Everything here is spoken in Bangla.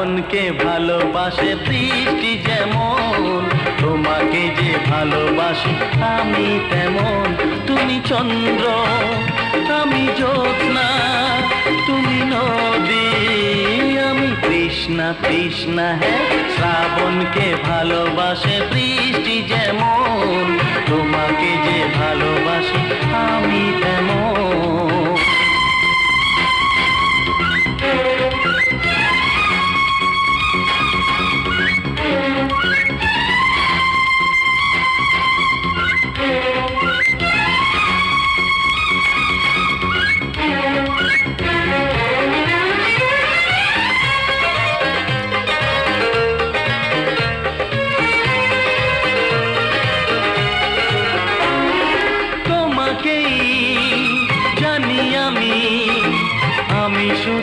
শ্রাবণকে ভালোবাসে বৃষ্টি যেমন, তোমাকে যে ভালোবাসি আমি তেমন। তুমি চন্দ্র আমি জ্যোৎস্না, তুমি নদী আমি তৃষ্ণা তৃষ্ণা। হ্যাঁ, শ্রাবণকে ভালোবাসে বৃষ্টি যেমন, তোমাকে যে ভালোবাসি আমি তেমন।